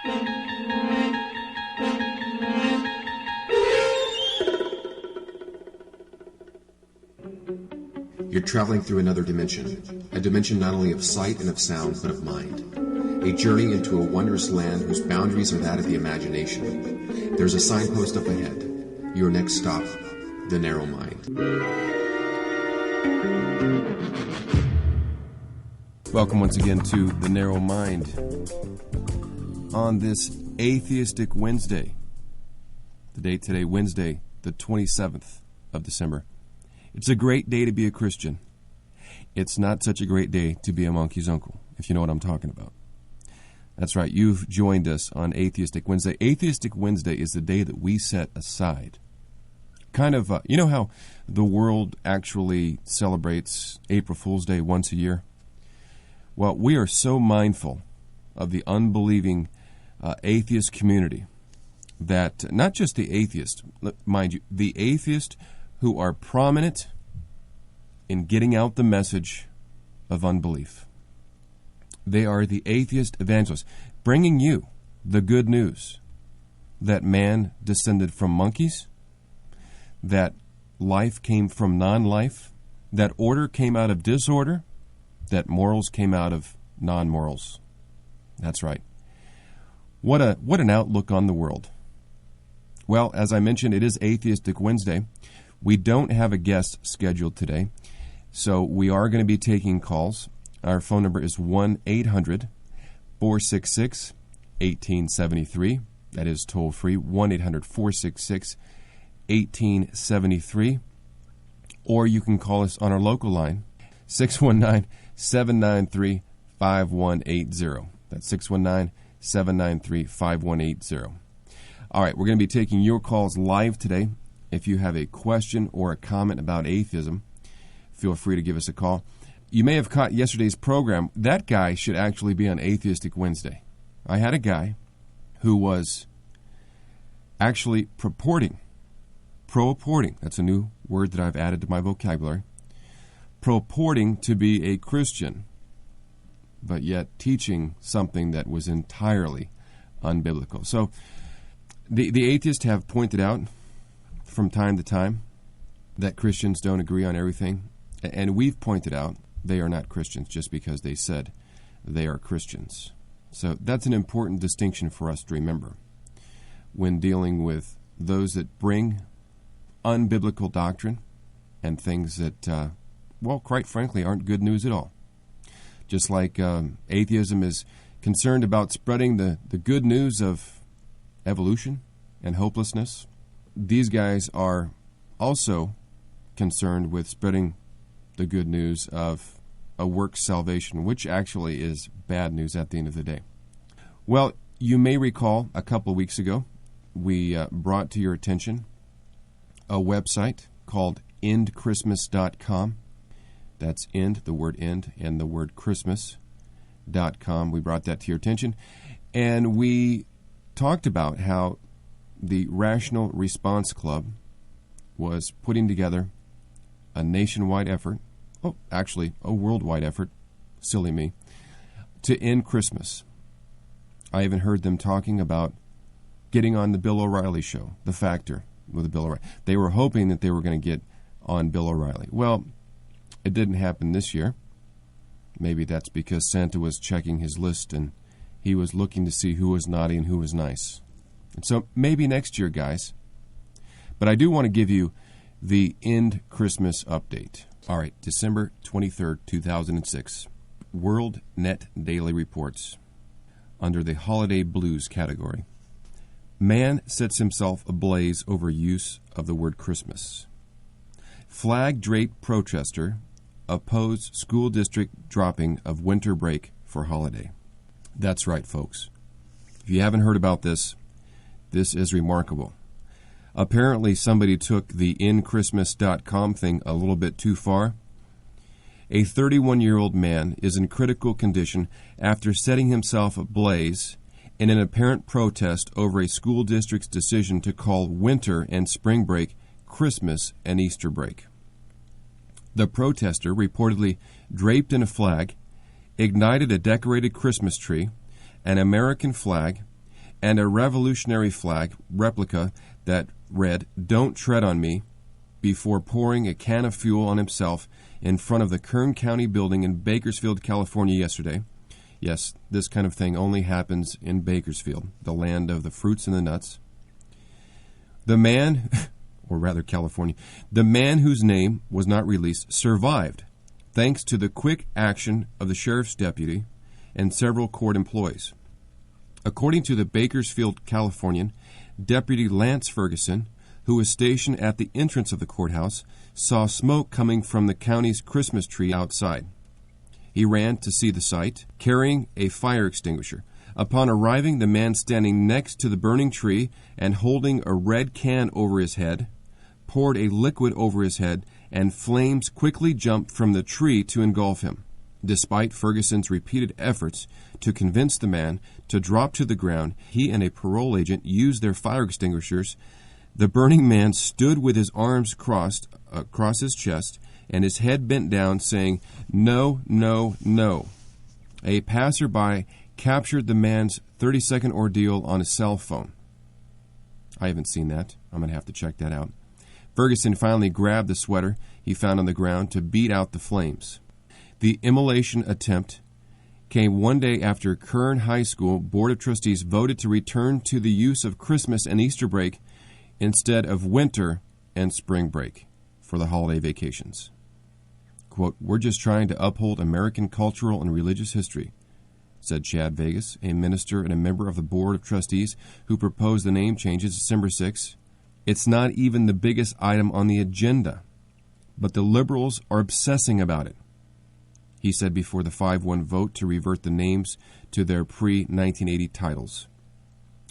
You're traveling through another dimension, a dimension not only of sight and of sound, but of mind. A journey into a wondrous land whose boundaries are that of the imagination. There's a signpost up ahead. Your next stop, the narrow mind. Welcome once again to The Narrow Mind on this Atheistic Wednesday. The date today, Wednesday, the 27th of December. It's a great day to be a Christian. It's not such a great day to be a monkey's uncle, if you know what I'm talking about. That's right, you've joined us on Atheistic Wednesday. Atheistic Wednesday is the day that we set aside. Kind of, you know how the world actually celebrates April Fool's Day once a year? Well, we are so mindful of the unbelieving atheist community that, not just the atheist, mind you, the atheist who are prominent in getting out the message of unbelief. They are the atheist evangelists, bringing you the good news that man descended from monkeys, that life came from non-life, that order came out of disorder, that morals came out of non-morals. That's right. What an outlook on the world. Well, as I mentioned, it is Atheistic Wednesday. We don't have a guest scheduled today, so we are going to be taking calls. Our phone number is 1-800-466-1873. That is toll-free, 1-800-466-1873. Or you can call us on our local line, 619-793-5180. That's 619-793-5180. All right, we're going to be taking your calls live today. If you have a question or a comment about atheism, feel free to give us a call. You may have caught yesterday's program. That guy should actually be on Atheistic Wednesday. I had a guy who was actually purporting, that's a new word that I've added to my vocabulary, purporting to be a Christian, but yet teaching something that was entirely unbiblical. So the atheists have pointed out from time to time that Christians don't agree on everything, and we've pointed out they are not Christians just because they said they are Christians. So that's an important distinction for us to remember when dealing with those that bring unbiblical doctrine and things that, well, quite frankly, aren't good news at all. Just like atheism is concerned about spreading the good news of evolution and hopelessness, these guys are also concerned with spreading the good news of a works salvation, which actually is bad news at the end of the day. Well, you may recall a couple of weeks ago, we brought to your attention a website called endchristmas.com. That's end, the word end, and the word Christmas.com. We brought that to your attention. And we talked about how the Rational Response Club was putting together a nationwide effort, actually a worldwide effort, silly me, to end Christmas. I even heard them talking about getting on the Bill O'Reilly show, The Factor, with Bill O'Reilly. They were hoping that they were going to get on Bill O'Reilly. Well, it didn't happen this year. Maybe that's because Santa was checking his list and he was looking to see who was naughty and who was nice. And so maybe next year, guys. But I do want to give you the End Christmas update. All right, December 23rd, 2006. World Net Daily Reports under the Holiday Blues category. Man sets himself ablaze over use of the word Christmas. Flag-draped protester opposed school district dropping of winter break for holiday. That's right, folks. If you haven't heard about this, this is remarkable. Apparently somebody took the InChristmas.com thing a little bit too far. A 31-year-old man is in critical condition after setting himself ablaze in an apparent protest over a school district's decision to call winter and spring break Christmas and Easter break. The protester, reportedly draped in a flag, ignited a decorated Christmas tree, an American flag, and a Revolutionary flag replica that read, "Don't tread on me," before pouring a can of fuel on himself in front of the Kern County building in Bakersfield, California yesterday. Yes, this kind of thing only happens in Bakersfield, the land of the fruits and the nuts. The man, or rather California, the man whose name was not released survived thanks to the quick action of the sheriff's deputy and several court employees. According to the Bakersfield Californian, Deputy Lance Ferguson, who was stationed at the entrance of the courthouse, saw smoke coming from the county's Christmas tree outside. He ran to see the sight, carrying a fire extinguisher. Upon arriving, the man standing next to the burning tree and holding a red can over his head poured a liquid over his head, and flames quickly jumped from the tree to engulf him. Despite Ferguson's repeated efforts to convince the man to drop to the ground, he and a parole agent used their fire extinguishers. The burning man stood with his arms crossed across his chest and his head bent down, saying, "No, no, no." A passerby captured the man's 30-second ordeal on his cell phone. I haven't seen that. I'm going to have to check that out. Ferguson finally grabbed the sweater he found on the ground to beat out the flames. The immolation attempt came one day after Kern High School Board of Trustees voted to return to the use of Christmas and Easter break instead of winter and spring break for the holiday vacations. Quote, "We're just trying to uphold American cultural and religious history," said Chad Vegas, a minister and a member of the Board of Trustees who proposed the name changes December 6. "It's not even the biggest item on the agenda, but the liberals are obsessing about it," he said before the 5-1 vote to revert the names to their pre-1980 titles.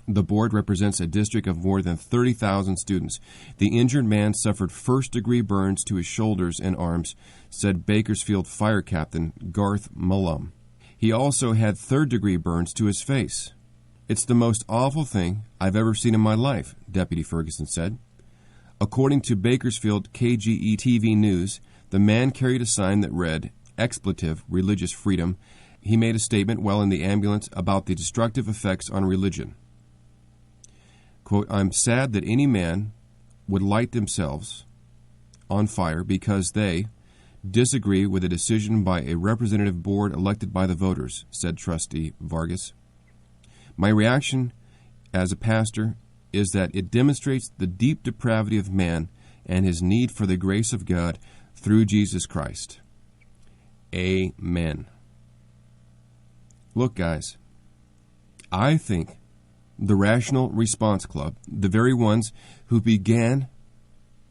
The board represents a district of more than 30,000 students. The injured man suffered first-degree burns to his shoulders and arms, said Bakersfield Fire Captain Garth Mullum. He also had third-degree burns to his face. "It's the most awful thing I've ever seen in my life," Deputy Ferguson said. According to Bakersfield KGE TV News, the man carried a sign that read, "Expletive Religious Freedom." He made a statement while in the ambulance about the destructive effects on religion. Quote, "I'm sad that any man would light themselves on fire because they disagree with a decision by a representative board elected by the voters," said Trustee Vargas. "My reaction as a pastor is that it demonstrates the deep depravity of man and his need for the grace of God through Jesus Christ." Amen. Look, guys, I think the Rational Response Club, the very ones who began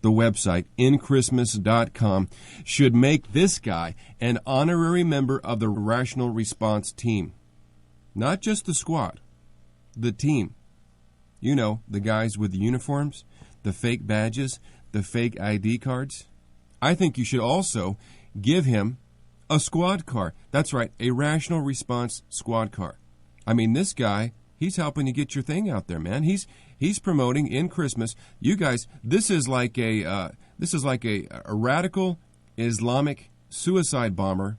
the website inchristmas.com, should make this guy an honorary member of the Rational Response team. Not just the squad, the team. You know, the guys with the uniforms, the fake badges, the fake ID cards. I think you should also give him a squad car. That's right, a Rational Response squad car. I mean, this guy, he's helping you get your thing out there, man. He's promoting in Christmas. You guys, this is like a radical Islamic suicide bomber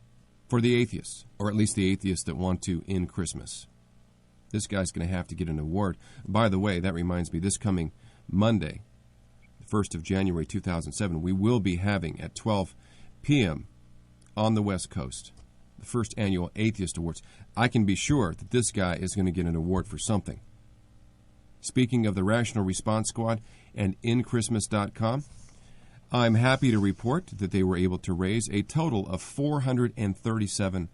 for the atheists, or at least the atheists that want to end Christmas. This guy's going to have to get an award. By the way, that reminds me, this coming Monday, the 1st of January 2007, we will be having at 12 p.m. on the West Coast the first annual Atheist Awards. I can be sure that this guy is going to get an award for something. Speaking of the Rational Response Squad and inchristmas.com, I'm happy to report that they were able to raise a total of $437.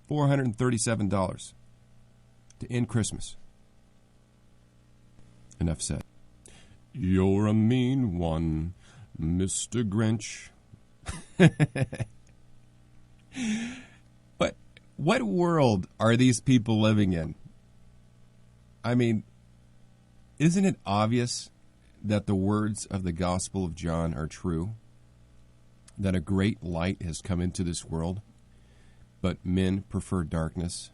$437 to end Christmas. Enough said. You're a mean one, Mr. Grinch. But what world are these people living in? I mean, isn't it obvious that the words of the Gospel of John are true? That a great light has come into this world, but men prefer darkness,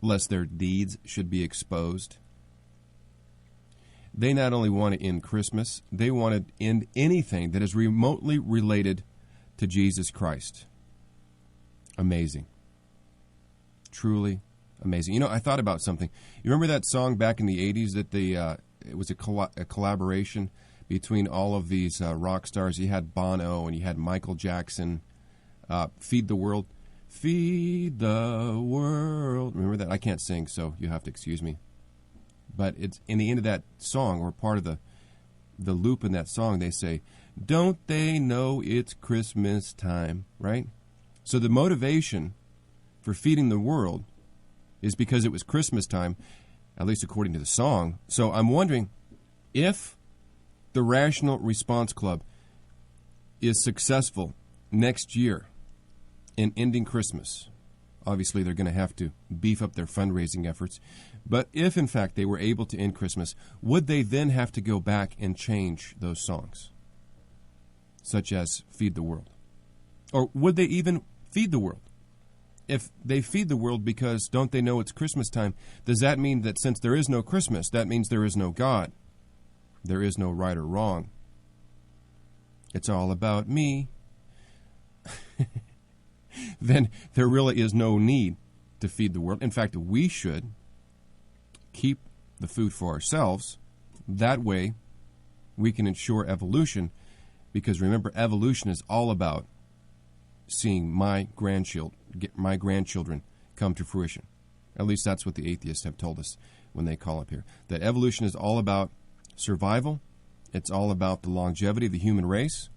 lest their deeds should be exposed. They not only want to end Christmas, they want to end anything that is remotely related to Jesus Christ. Amazing. Truly amazing. You know, I thought about something. You remember that song back in the 80s that it was a collaboration between all of these rock stars? You had Bono and you had Michael Jackson, Feed the World. Feed the world. Remember that? I can't sing, so you have to excuse me. But it's in the end of that song, or part of the loop in that song, they say, "Don't they know it's Christmas time?" Right? So the motivation for feeding the world is because it was Christmas time, at least according to the song. So I'm wondering if the Rational Response Club is successful next year in ending Christmas. Obviously, they're going to have to beef up their fundraising efforts. But if, in fact, they were able to end Christmas, would they then have to go back and change those songs, such as Feed the World? Or would they even feed the world? If they feed the world because don't they know it's Christmas time, does that mean that since there is no Christmas, that means there is no God? There is no right or wrong. It's all about me. Then there really is no need to feed the world. In fact, we should keep the food for ourselves. That way, we can ensure evolution, because remember, evolution is all about seeing my grandchildren come to fruition. At least that's what the atheists have told us when they call up here. That evolution is all about survival. It's all about the longevity of the human race.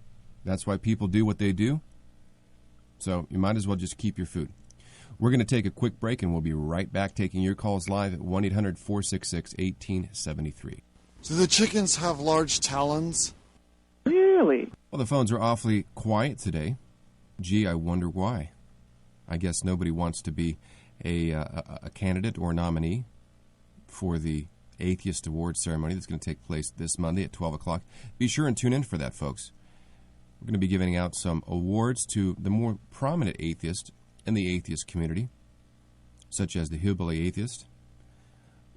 That's why people do what they do. So you might as well just keep your food. We're going to take a quick break, and we'll be right back taking your calls live at 1-800-466-1873. Do the chickens have large talons? Really? Well, the phones are awfully quiet today. Gee, I wonder why. I guess nobody wants to be a candidate or nominee for the Atheist Awards ceremony that's going to take place this Monday at 12 o'clock. Be sure and tune in for that, folks. We're going to be giving out some awards to the more prominent atheists in the atheist community, such as the Hillbilly Atheist,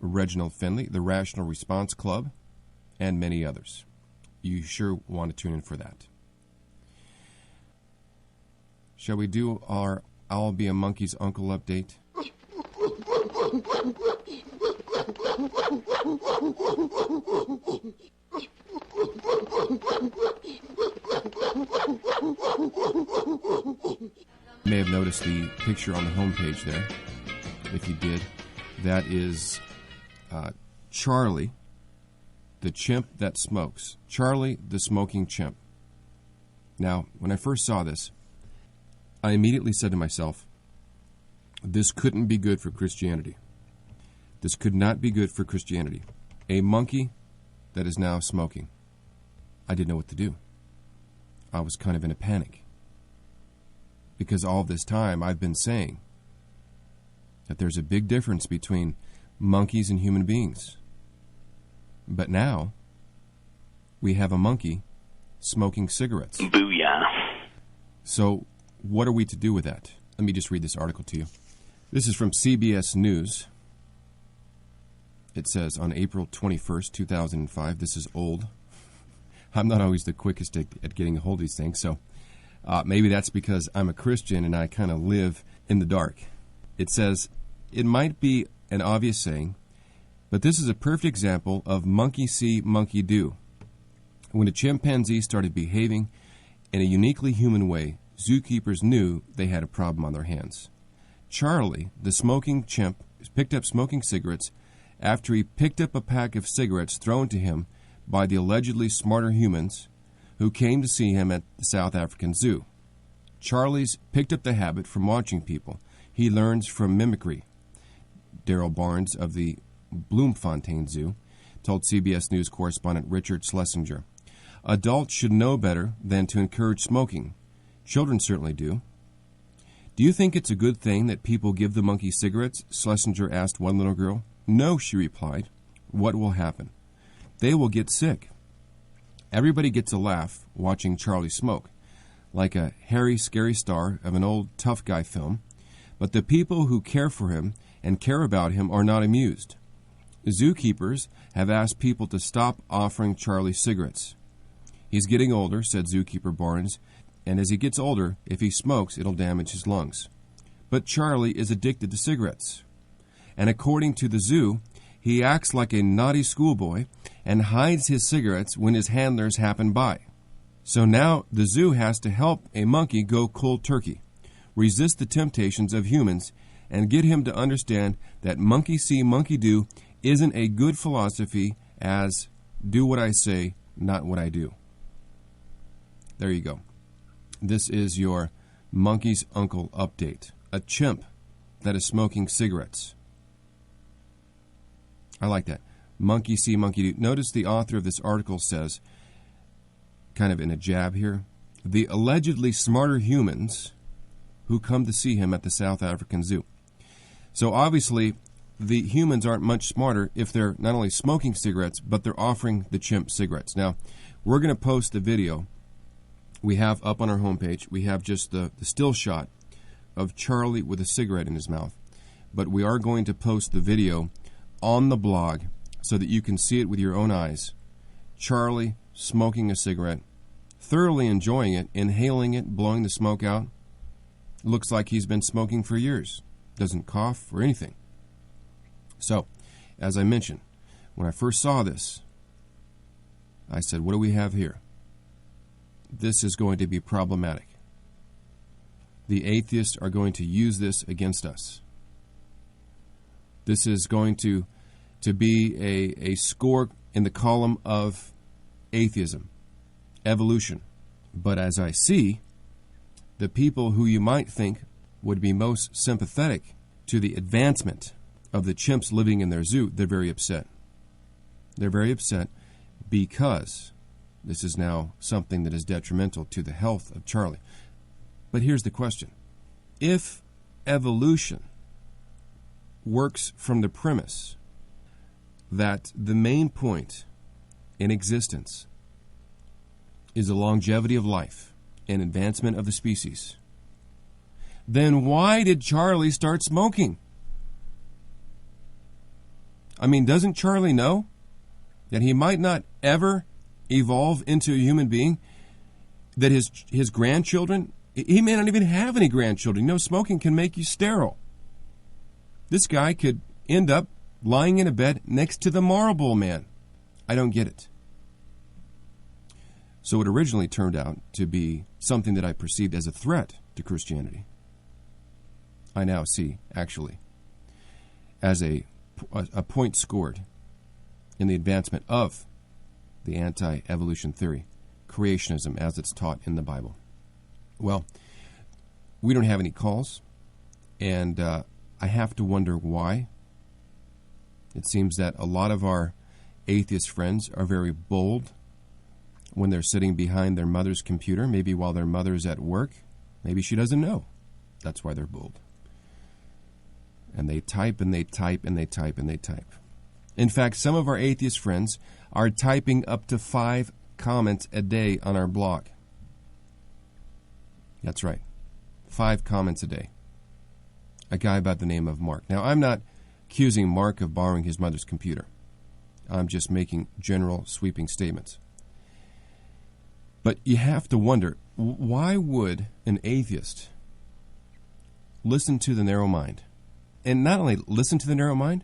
Reginald Finley, the Rational Response Club, and many others. You sure want to tune in for that. Shall we do our I'll Be a Monkey's Uncle update? You may have noticed the picture on the homepage there. If you did, that is Charlie, the chimp that smokes. Charlie, the smoking chimp. Now, when I first saw this, I immediately said to myself, this couldn't be good for Christianity. This could not be good for Christianity. A monkey that is now smoking. I didn't know what to do. I was kind of in a panic. Because all this time I've been saying that there's a big difference between monkeys and human beings. But now we have a monkey smoking cigarettes. Booyah. So what are we to do with that? Let me just read this article to you. This is from CBS News. It says on April 21st, 2005. This is old. I'm not always the quickest at getting a hold of these things, so maybe that's because I'm a Christian and I kind of live in the dark. It says, it might be an obvious saying, but this is a perfect example of monkey see, monkey do. When a chimpanzee started behaving in a uniquely human way, zookeepers knew they had a problem on their hands. Charlie, the smoking chimp, picked up smoking cigarettes after he picked up a pack of cigarettes thrown to him by the allegedly smarter humans who came to see him at the South African Zoo. Charlie's picked up the habit from watching people. He learns from mimicry. Daryl Barnes of the Bloemfontein Zoo told CBS News correspondent Richard Schlesinger, adults should know better than to encourage smoking. Children certainly do. Do you think it's a good thing that people give the monkey cigarettes? Schlesinger asked one little girl. No, she replied. What will happen? They will get sick. Everybody gets a laugh watching Charlie smoke, like a hairy, scary star of an old tough guy film, but the people who care for him and care about him are not amused. Zookeepers have asked people to stop offering Charlie cigarettes. He's getting older, said zookeeper Barnes, and as he gets older, if he smokes, it'll damage his lungs. But Charlie is addicted to cigarettes. And according to the zoo, he acts like a naughty schoolboy and hides his cigarettes when his handlers happen by. So now the zoo has to help a monkey go cold turkey, resist the temptations of humans, and get him to understand that monkey see, monkey do isn't a good philosophy, as do what I say, not what I do. There you go. This is your monkey's uncle update. A chimp that is smoking cigarettes. I like that. Monkey see, monkey do. Notice the author of this article says, kind of in a jab here, the allegedly smarter humans who come to see him at the South African Zoo. So obviously, the humans aren't much smarter if they're not only smoking cigarettes, but they're offering the chimp cigarettes. Now, we're going to post the video we have up on our homepage. We have just the still shot of Charlie with a cigarette in his mouth. But we are going to post the video on the blog so that you can see it with your own eyes. Charlie smoking a cigarette, thoroughly enjoying it, inhaling it, blowing the smoke out. Looks like he's been smoking for years. Doesn't cough or anything. So, as I mentioned, when I first saw this, I said, what do we have here? This is going to be problematic. The atheists are going to use this against us. This is going to be a score in the column of atheism, evolution. But as I see, the people who you might think would be most sympathetic to the advancement of the chimps living in their zoo, they're very upset. They're very upset because this is now something that is detrimental to the health of Charlie. But here's the question. If evolution works from the premise that the main point in existence is the longevity of life and advancement of the species, then why did Charlie start smoking? I mean, doesn't Charlie know that he might not ever evolve into a human being? That his grandchildren, he may not even have any grandchildren. You know, smoking can make you sterile. This guy could end up lying in a bed next to the Marlboro Man. I don't get it. So it originally turned out to be something that I perceived as a threat to Christianity. I now see, actually, as a point scored in the advancement of the anti-evolution theory, creationism as it's taught in the Bible. Well, we don't have any calls, and I have to wonder why. It seems that a lot of our atheist friends are very bold when they're sitting behind their mother's computer, maybe while their mother's at work. Maybe she doesn't know. That's why they're bold. And they type and they type and they type and they type. In fact, some of our atheist friends are typing up to 5 comments a day on our blog. That's right. 5 comments a day. A guy by the name of Mark. Now, I'm not accusing Mark of borrowing his mother's computer. I'm just making general sweeping statements. But you have to wonder, why would an atheist listen to the narrow mind? And not only listen to the narrow mind,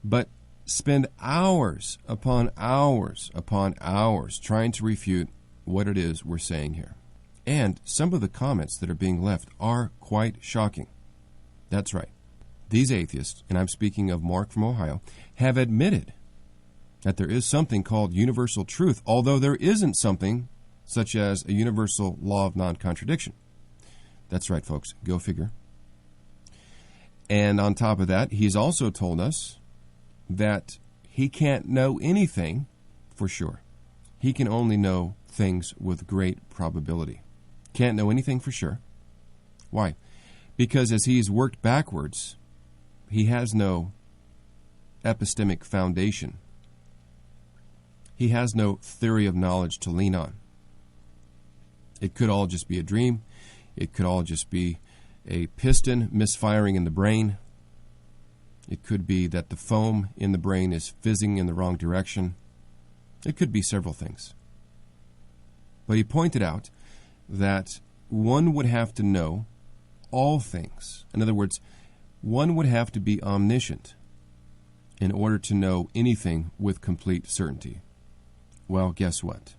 but spend hours upon hours upon hours trying to refute what it is we're saying here. And some of the comments that are being left are quite shocking. That's right. These atheists, and I'm speaking of Mark from Ohio, have admitted that there is something called universal truth, although there isn't something such as a universal law of non-contradiction. That's right, folks. Go figure. And on top of that, he's also told us that he can't know anything for sure. He can only know things with great probability. Can't know anything for sure. Why? Because as he's worked backwards, he has no epistemic foundation. He has no theory of knowledge to lean on. It could all just be a dream. It could all just be a piston misfiring in the brain. It could be that the foam in the brain is fizzing in the wrong direction. It could be several things. But he pointed out that one would have to know all things. In other words, one would have to be omniscient in order to know anything with complete certainty? Well, guess what?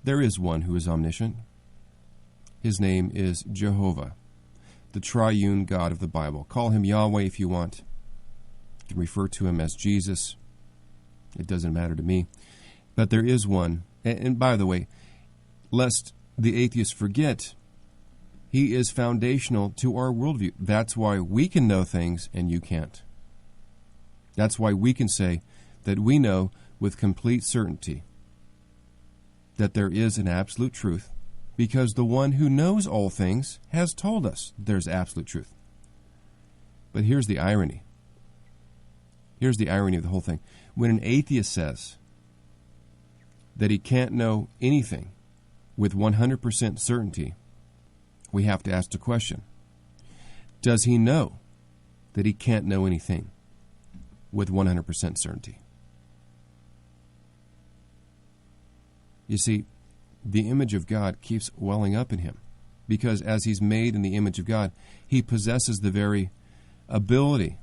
There is one who is omniscient. His name is Jehovah, the triune God of the Bible. Call him Yahweh if you want. You can refer to him as Jesus. It doesn't matter to me. But there is one. And by the way, lest the atheists forget, he is foundational to our worldview. That's why we can know things and you can't. That's why we can say that we know with complete certainty that there is an absolute truth, because the one who knows all things has told us there's absolute truth. But here's the irony. Here's the irony of the whole thing. When an atheist says that he can't know anything with 100% certainty, we have to ask the question, does he know that he can't know anything with 100% certainty? You see, the image of God keeps welling up in him, because as he's made in the image of God, he possesses the very ability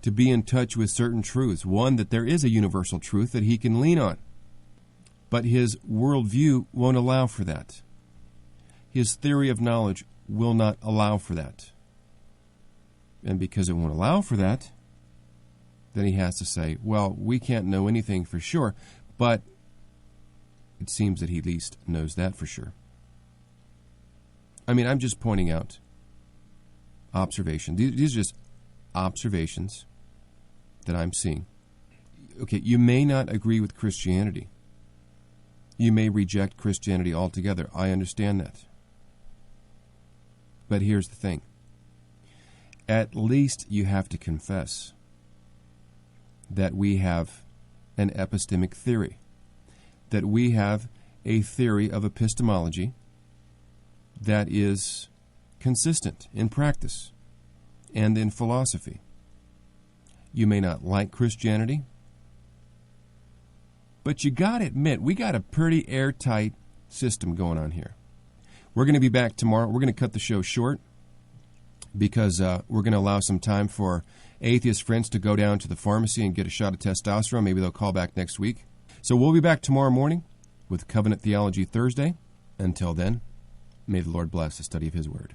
to be in touch with certain truths. One, that there is a universal truth that he can lean on. But his worldview won't allow for that. His theory of knowledge will not allow for that. And because it won't allow for that, then he has to say, well, we can't know anything for sure, but it seems that he at least knows that for sure. I mean, I'm just pointing out observation. These are just observations that I'm seeing. Okay, you may not agree with Christianity. You may reject Christianity altogether. I understand that. But here's the thing. At least you have to confess that we have an epistemic theory, that we have a theory of epistemology that is consistent in practice and in philosophy. You may not like Christianity, but you got to admit, we got a pretty airtight system going on here. We're going to be back tomorrow. We're going to cut the show short because we're going to allow some time for atheist friends to go down to the pharmacy and get a shot of testosterone. Maybe they'll call back next week. So we'll be back tomorrow morning with Covenant Theology Thursday. Until then, may the Lord bless the study of His Word.